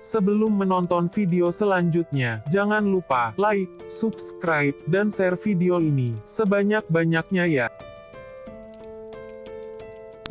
Sebelum menonton video selanjutnya, jangan lupa like, subscribe, dan share video ini sebanyak-banyaknya ya.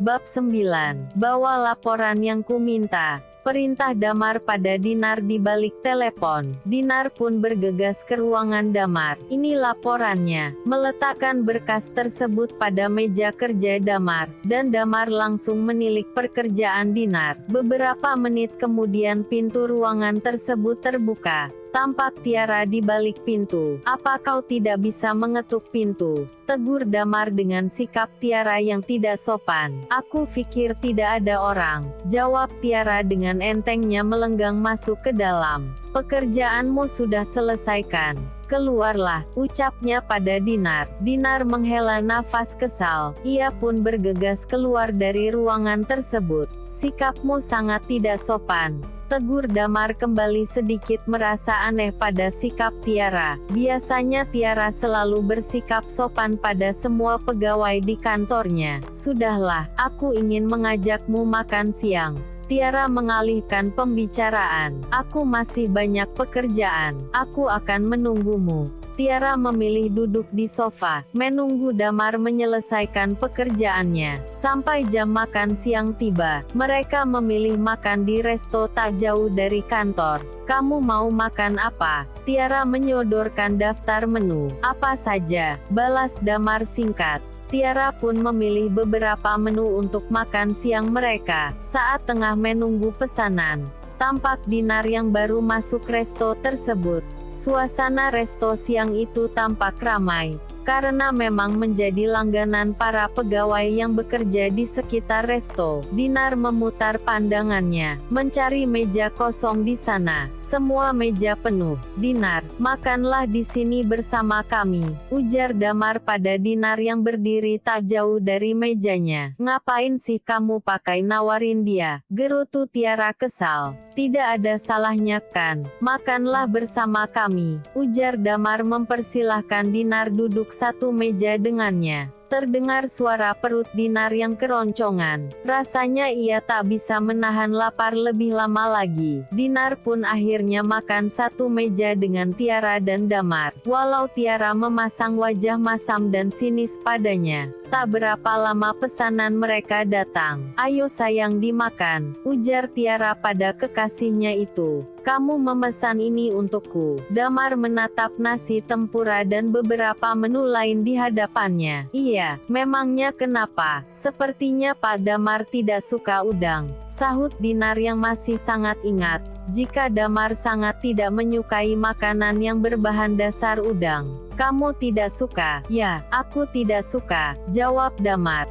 Bab 9. Bawa laporan yang kuminta. Perintah Damar pada Dinar di balik telepon. Dinar pun bergegas ke ruangan Damar. Ini laporannya. Meletakkan berkas tersebut pada meja kerja Damar, dan Damar langsung menilik pekerjaan Dinar. Beberapa menit kemudian pintu ruangan tersebut terbuka. Tampak Tiara di balik pintu. "Apa kau tidak bisa mengetuk pintu?" tegur Damar dengan sikap Tiara yang tidak sopan. "Aku pikir tidak ada orang," jawab Tiara dengan entengnya melenggang masuk ke dalam. "Pekerjaanmu sudah selesaikan. Keluarlah," ucapnya pada Dinar. Dinar menghela nafas kesal. Ia pun bergegas keluar dari ruangan tersebut. "Sikapmu sangat tidak sopan," tegur Damar kembali sedikit merasa aneh pada sikap Tiara. Biasanya Tiara selalu bersikap sopan pada semua pegawai di kantornya. "Sudahlah, aku ingin mengajakmu makan siang." Tiara mengalihkan pembicaraan. "Aku masih banyak pekerjaan. Aku akan menunggumu." Tiara memilih duduk di sofa, menunggu Damar menyelesaikan pekerjaannya. Sampai jam makan siang tiba, mereka memilih makan di resto tak jauh dari kantor. "Kamu mau makan apa?" Tiara menyodorkan daftar menu. "Apa saja?" balas Damar singkat. Tiara pun memilih beberapa menu untuk makan siang mereka. Saat tengah menunggu pesanan, tampak Dinar yang baru masuk resto tersebut. Suasana resto siang itu tampak ramai, karena memang menjadi langganan para pegawai yang bekerja di sekitar resto. Dinar memutar pandangannya, mencari meja kosong di sana. Semua meja penuh. "Dinar, makanlah di sini bersama kami," ujar Damar pada Dinar yang berdiri tak jauh dari mejanya. "Ngapain sih kamu pakai nawarin dia?" gerutu Tiara kesal. "Tidak ada salahnya kan? Makanlah bersama kami," ujar Damar mempersilahkan Dinar duduk satu meja dengannya. Terdengar suara perut Dinar yang keroncongan. Rasanya ia tak bisa menahan lapar lebih lama lagi. Dinar pun akhirnya makan satu meja dengan Tiara dan Damar. Walau Tiara memasang wajah masam dan sinis padanya, tak berapa lama pesanan mereka datang. "Ayo sayang, dimakan," ujar Tiara pada kekasihnya itu. "Kamu memesan ini untukku." Damar menatap nasi tempura dan beberapa menu lain di hadapannya. "Iya, memangnya kenapa?" "Sepertinya Pak Damar tidak suka udang," sahut Dinar yang masih sangat ingat jika Damar sangat tidak menyukai makanan yang berbahan dasar udang. "Kamu tidak suka?" "Ya, aku tidak suka," jawab Damar.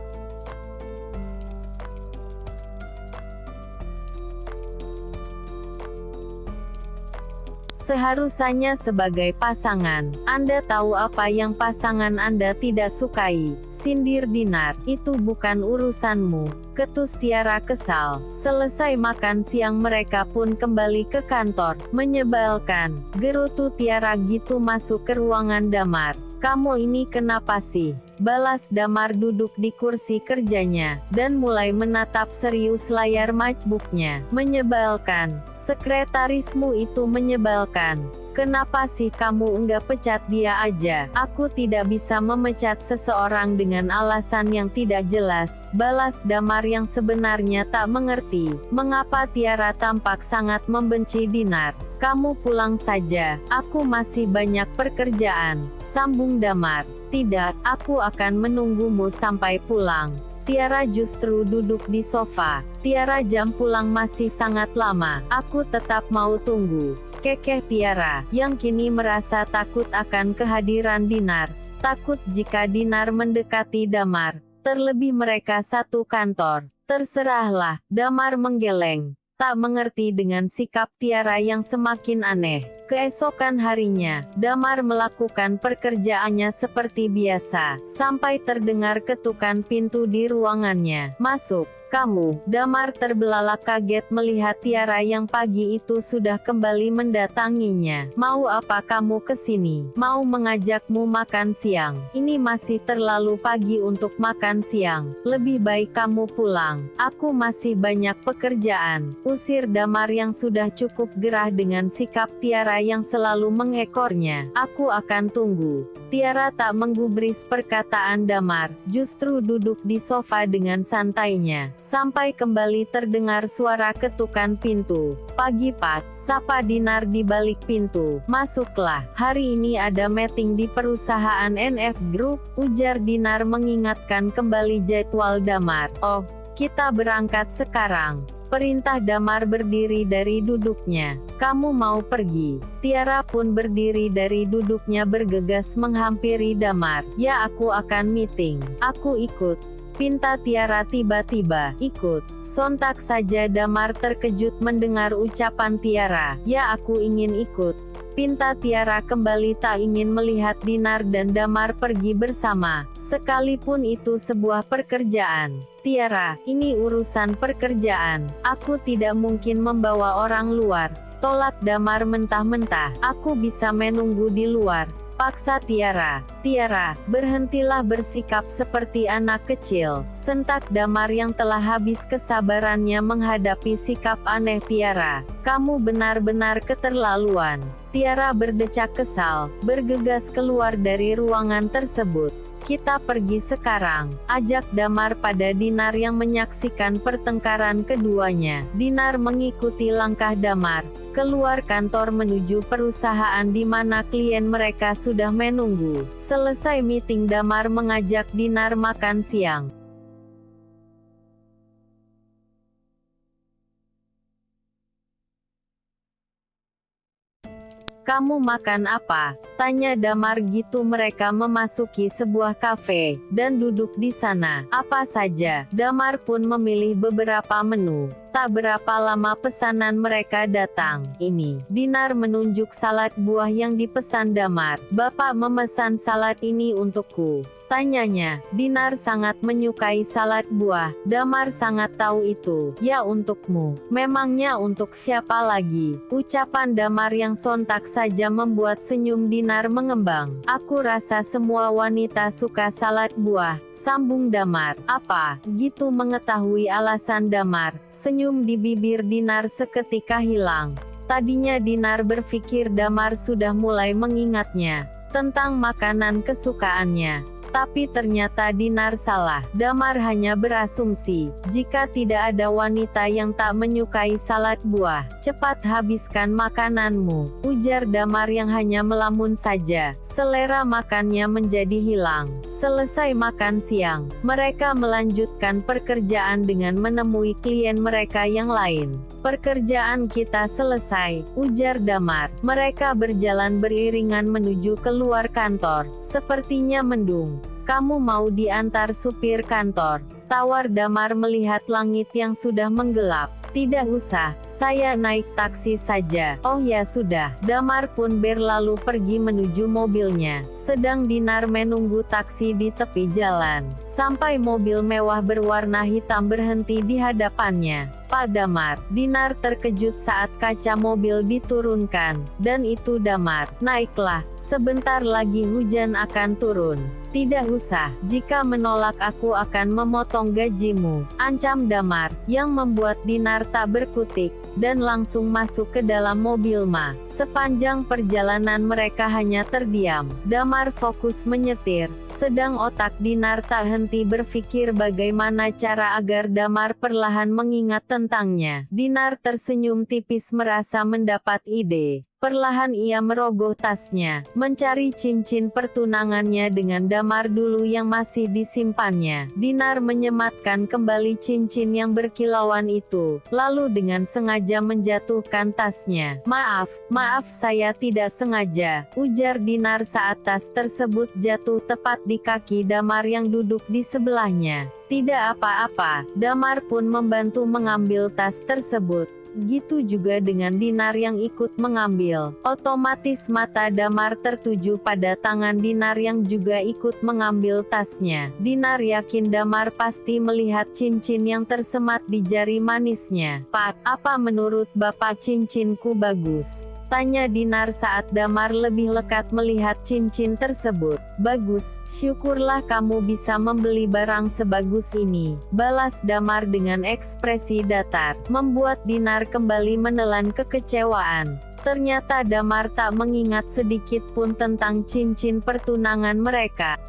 "Seharusnya sebagai pasangan, Anda tahu apa yang pasangan Anda tidak sukai," sindir Dinar. "Itu bukan urusanmu," ketus Tiara kesal. Selesai makan siang mereka pun kembali ke kantor. "Menyebalkan," gerutu Tiara gitu masuk ke ruangan Damar. "Kamu ini kenapa sih?" balas Damar duduk di kursi kerjanya, dan mulai menatap serius layar MacBook-nya. "Menyebalkan? Sekretarismu itu menyebalkan. Kenapa sih kamu enggak pecat dia aja?" "Aku tidak bisa memecat seseorang dengan alasan yang tidak jelas," balas Damar yang sebenarnya tak mengerti mengapa Tiara tampak sangat membenci Dinar. "Kamu pulang saja, aku masih banyak pekerjaan," sambung Damar. "Tidak, aku akan menunggumu sampai pulang." Tiara justru duduk di sofa. "Tiara, jam pulang masih sangat lama. Aku tetap mau tunggu," kekeh Tiara, yang kini merasa takut akan kehadiran Dinar. Takut jika Dinar mendekati Damar. Terlebih mereka satu kantor. "Terserahlah," Damar menggeleng, tak mengerti dengan sikap Tiara yang semakin aneh. Keesokan harinya, Damar melakukan pekerjaannya seperti biasa, sampai terdengar ketukan pintu di ruangannya. "Masuk," Kamu, Damar terbelalak kaget melihat Tiara yang pagi itu sudah kembali mendatanginya. Mau apa kamu kesini? Mau mengajakmu makan siang. Ini masih terlalu pagi untuk makan siang. Lebih baik kamu pulang. Aku masih banyak pekerjaan. Usir Damar yang sudah cukup gerah dengan sikap Tiara yang selalu mengekornya. Aku akan tunggu. Tiara tak menggubris perkataan Damar, justru duduk di sofa dengan santainya. Sampai kembali terdengar suara ketukan pintu. "Pagi Pak," sapa Dinar di balik pintu. "Masuklah, hari ini ada meeting di perusahaan NF Group," ujar Dinar mengingatkan kembali jadwal Damar. "Oh, kita berangkat sekarang," perintah Damar berdiri dari duduknya. "Kamu mau pergi?" Tiara pun berdiri dari duduknya bergegas menghampiri Damar. "Ya, aku akan meeting." "Aku ikut," pinta Tiara tiba-tiba. "Ikut." Sontak saja Damar terkejut mendengar ucapan Tiara. "Ya, aku ingin ikut," pinta Tiara kembali tak ingin melihat Dinar dan Damar pergi bersama, sekalipun itu sebuah pekerjaan. "Tiara, ini urusan pekerjaan. Aku tidak mungkin membawa orang luar," tolak Damar mentah-mentah. "Aku bisa menunggu di luar," paksa Tiara. "Tiara, berhentilah bersikap seperti anak kecil," sentak Damar yang telah habis kesabarannya menghadapi sikap aneh Tiara. "Kamu benar-benar keterlaluan." Tiara berdecak kesal, bergegas keluar dari ruangan tersebut. "Kita pergi sekarang," ajak Damar pada Dinar yang menyaksikan pertengkaran keduanya. Dinar mengikuti langkah Damar, keluar kantor menuju perusahaan di mana klien mereka sudah menunggu. Selesai meeting Damar mengajak Dinar makan siang. "Kamu makan apa?" tanya Damar gitu mereka memasuki sebuah kafe, dan duduk di sana. "Apa saja?" Damar pun memilih beberapa menu. Tak berapa lama pesanan mereka datang. "Ini," Dinar menunjuk salad buah yang dipesan Damar. "Bapak memesan salad ini untukku," tanyanya. Dinar sangat menyukai salad buah. Damar sangat tahu itu. "Ya, untukmu." "Memangnya untuk siapa lagi?" Ucapan Damar yang sontak saja membuat senyum Dinar mengembang. "Aku rasa semua wanita suka salad buah," sambung Damar. "Apa?" gitu mengetahui alasan Damar. Senyum di bibir Dinar seketika hilang. Tadinya Dinar berpikir Damar sudah mulai mengingatnya tentang makanan kesukaannya. Tapi ternyata Dinar salah. Damar hanya berasumsi, jika tidak ada wanita yang tak menyukai salad buah. "Cepat habiskan makananmu," ujar Damar yang hanya melamun saja. Selera makannya menjadi hilang. Selesai makan siang, mereka melanjutkan pekerjaan dengan menemui klien mereka yang lain. "Pekerjaan kita selesai," ujar Damar. Mereka berjalan beriringan menuju keluar kantor. "Sepertinya mendung. Kamu mau diantar supir kantor?" tawar Damar melihat langit yang sudah menggelap. "Tidak usah, saya naik taksi saja." "Oh ya sudah." Damar pun berlalu pergi menuju mobilnya. Sedang Dinar menunggu taksi di tepi jalan. Sampai mobil mewah berwarna hitam berhenti di hadapannya. "Pak Damar." Dinar terkejut saat kaca mobil diturunkan. "Dan itu Damar." "Naiklah, sebentar lagi hujan akan turun." "Tidak usah, jika menolak aku akan memotong gajimu," ancam Damar, yang membuat Dinar tak berkutik, dan langsung masuk ke dalam mobil Ma. Sepanjang perjalanan mereka hanya terdiam. Damar fokus menyetir, sedang otak Dinar tak henti berpikir bagaimana cara agar Damar perlahan mengingat tentangnya. Dinar tersenyum tipis merasa mendapat ide. Perlahan ia merogoh tasnya, mencari cincin pertunangannya dengan Damar dulu yang masih disimpannya. Dinar menyematkan kembali cincin yang berkilauan itu, lalu dengan sengaja menjatuhkan tasnya. Maaf saya tidak sengaja," ujar Dinar saat tas tersebut jatuh tepat di kaki Damar yang duduk di sebelahnya. "Tidak apa-apa." Damar pun membantu mengambil tas tersebut. Gitu juga dengan Dinar yang ikut mengambil. Otomatis mata Damar tertuju pada tangan Dinar yang juga ikut mengambil tasnya. Dinar yakin Damar pasti melihat cincin yang tersemat di jari manisnya. "Pak, apa menurut Bapak cincinku bagus?" tanya Dinar saat Damar lebih lekat melihat cincin tersebut. "Bagus, syukurlah kamu bisa membeli barang sebagus ini," balas Damar dengan ekspresi datar, membuat Dinar kembali menelan kekecewaan. Ternyata Damar tak mengingat sedikit pun tentang cincin pertunangan mereka.